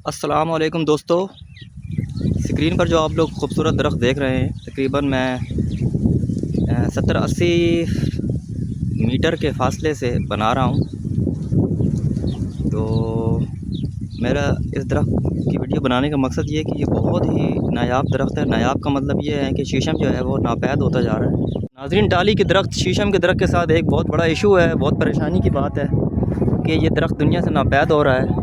अस्सलामुअलैकुम दोस्तों। स्क्रीन पर जो आप लोग खूबसूरत दरख्त देख रहे हैं, तकरीबन मैं 70-80 मीटर के फासले से बना रहा हूँ। तो मेरा इस दरख्त की वीडियो बनाने का मकसद ये है कि ये बहुत ही नायाब दरख्त है। नायाब का मतलब ये है कि शीशम जो है वो नापैद होता जा रहा है। नाज़रीन, टाली के दरख्त शीशम के दरख्त के साथ एक बहुत बड़ा इशू है, बहुत परेशानी की बात है कि ये दरख्त दुनिया से नापैद हो रहा है।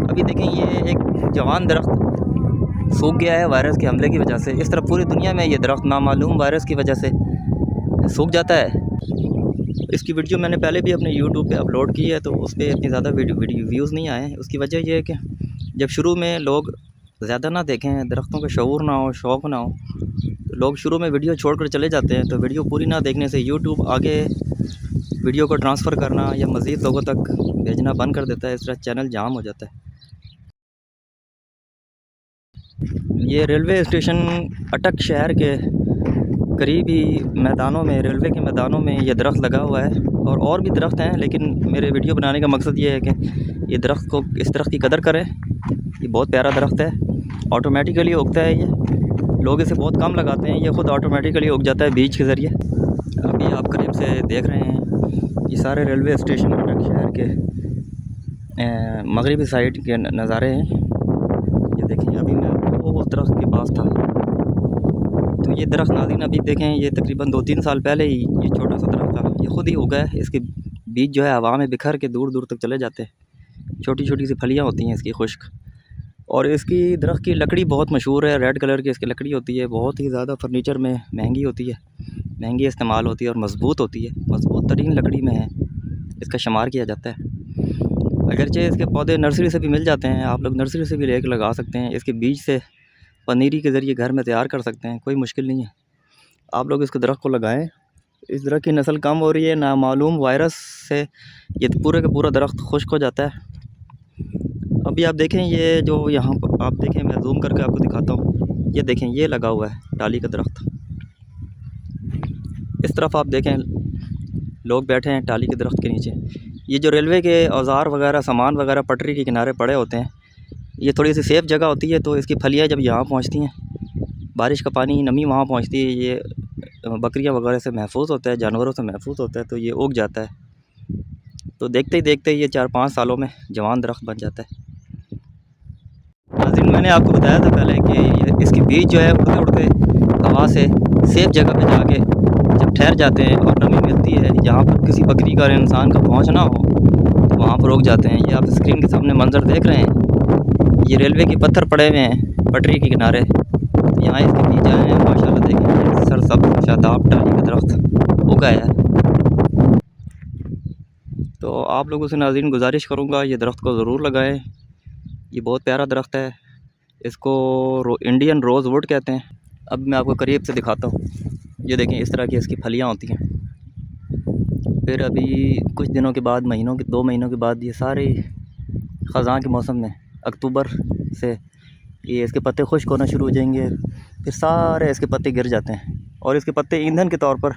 अभी देखें, ये एक जवान दरख्त सूख गया है वायरस के हमले की वजह से। इस तरह पूरी दुनिया में ये दरख्त नामालूम वायरस की वजह से सूख जाता है। इसकी वीडियो मैंने पहले भी अपने यूट्यूब पे अपलोड की है, तो उस पर इतनी ज़्यादा वीडियो व्यूज़ नहीं आए। उसकी वजह यह है कि जब शुरू में लोग ज़्यादा ना देखें, दरख्तों का शऊर ना हो, शौक़ ना हो, तो लोग शुरू में वीडियो छोड़ कर चले जाते हैं। तो वीडियो पूरी ना देखने से यूट्यूब आगे वीडियो को ट्रांसफ़र करना या मज़ीद लोगों तक भेजना बंद कर देता है। इस तरह चैनल जाम हो जाता है। ये रेलवे स्टेशन अटक शहर के करीबी मैदानों में, रेलवे के मैदानों में ये दरख्त लगा हुआ है। और भी दरख्त हैं, लेकिन मेरे वीडियो बनाने का मकसद ये है कि ये दरख्त को, इस दरख्त की कदर करें। ये बहुत प्यारा दरख्त है, ऑटोमेटिकली उगता है। ये लोग इसे बहुत कम लगाते हैं, ये ख़ुद ऑटोमेटिकली उग जाता है बीज के ज़रिए। अभी आप करीब से देख रहे हैं ये सारे रेलवे स्टेशन अटक शहर के मगरबी साइड के नज़ारे हैं। ये देखिए, अभी मैं वो दरख्त के पास था। तो ये दरख्त नाज़रीन अभी देखें, ये तकरीबन 2-3 साल पहले ही ये छोटा सा दरख्त था, ये ख़ुद ही उगा है। इसके बीज जो है हवा में बिखर के दूर दूर तक चले जाते हैं। छोटी छोटी सी फलियाँ होती हैं इसकी खुश्क। और इसकी दरख्त की लकड़ी बहुत मशहूर है, रेड कलर की इसकी लकड़ी होती है, बहुत ही ज़्यादा फर्नीचर में महंगी होती है, महंगी इस्तेमाल होती है और मज़बूत होती है। मज़बूत तरीन लकड़ी में है इसका शुमार किया जाता है। अगरचे इसके पौधे नर्सरी से भी मिल जाते हैं, आप लोग नर्सरी से भी लेकर लगा सकते हैं। इसके बीज से पनीरी के ज़रिए घर में तैयार कर सकते हैं, कोई मुश्किल नहीं है। आप लोग इसके दरख्त को लगाएं। इस दरख्त की नस्ल कम हो रही है, नामालूम वायरस से ये पूरे का पूरा दरख्त खुश्क हो जाता है। अभी आप देखें, ये जो यहाँ पर आप देखें, मैं जूम करके आपको दिखाता हूँ। ये देखें, ये लगा हुआ है टाली का दरख्त। इस तरफ आप देखें, लोग बैठे हैं टाली के दरख्त के नीचे। ये जो रेलवे के औज़ार वगैरह, सामान वगैरह पटरी के किनारे पड़े होते हैं, ये थोड़ी सी सेफ़ जगह होती है। तो इसकी फलियाँ जब यहाँ पहुँचती हैं, बारिश का पानी, नमी वहाँ पहुँचती है, ये बकरियाँ वगैरह से महफूज होता है, जानवरों से महफूज होता है, तो ये उग जाता है। तो देखते ही देखते ये 4-5 सालों में जवान दरख्त बन जाता है। नाज़रीन, मैंने आपको बताया था पहले कि इसके बीज जो है उड़ते उड़ते हवा से सेफ़ जगह पे जाके जब ठहर जाते हैं और नमी मिलती है, जहाँ पर किसी बकरी का और इंसान का पहुँचना हो, तो वहाँ पर उग जाते हैं। ये आप स्क्रीन के सामने मंजर देख रहे हैं, ये रेलवे के पत्थर पड़े हुए हैं पटरी के किनारे, यहाँ इसके बीज आए हैं। माशाल्लाह देखें, सरसब्ज़ शादाब टाली का दरख्त उगा है। तो आप लोगों से नाज़रीन गुजारिश करूँगा, ये दरख्त को ज़रूर लगाएँ। ये बहुत प्यारा दरख्त है, इसको इंडियन रोज़ वुड कहते हैं। अब मैं आपको करीब से दिखाता हूँ। ये देखें, इस तरह की इसकी फलियाँ होती हैं। फिर अभी कुछ दिनों के बाद, 2 महीनों के बाद, ये सारे ख़ज़ां के मौसम में अक्टूबर से ये इसके पत्ते खुश्क होना शुरू हो जाएंगे। फिर सारे इसके पत्ते गिर जाते हैं और इसके पत्ते ईंधन के तौर पर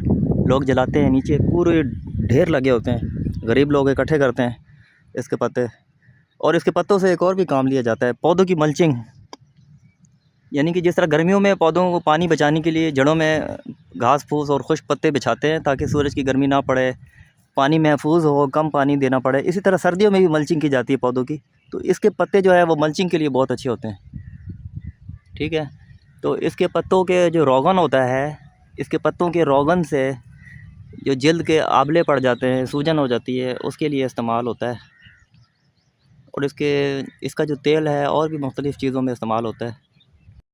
लोग जलाते हैं। नीचे पूरे ढेर लगे होते हैं, गरीब लोग इकट्ठे करते हैं इसके पत्ते। और इसके पत्तों से एक और भी काम लिया जाता है, पौधों की मल्चिंग। यानी कि जिस तरह गर्मियों में पौधों को पानी बचाने के लिए जड़ों में घास फूस और खुश्क पत्ते बिछाते हैं ताकि सूरज की गर्मी ना पड़े, पानी महफूज हो, कम पानी देना पड़े, इसी तरह सर्दियों में भी मल्चिंग की जाती है पौधों की। तो इसके पत्ते जो है वो मल्चिंग के लिए बहुत अच्छे होते हैं। ठीक है, तो इसके पत्तों के जो रोगन होता है, इसके पत्तों के रोगन से जो जल्द के आबले पड़ जाते हैं, सूजन हो जाती है, उसके लिए इस्तेमाल होता है। और इसका जो तेल है और भी मुख्तलिफ़ चीज़ों में इस्तेमाल होता है।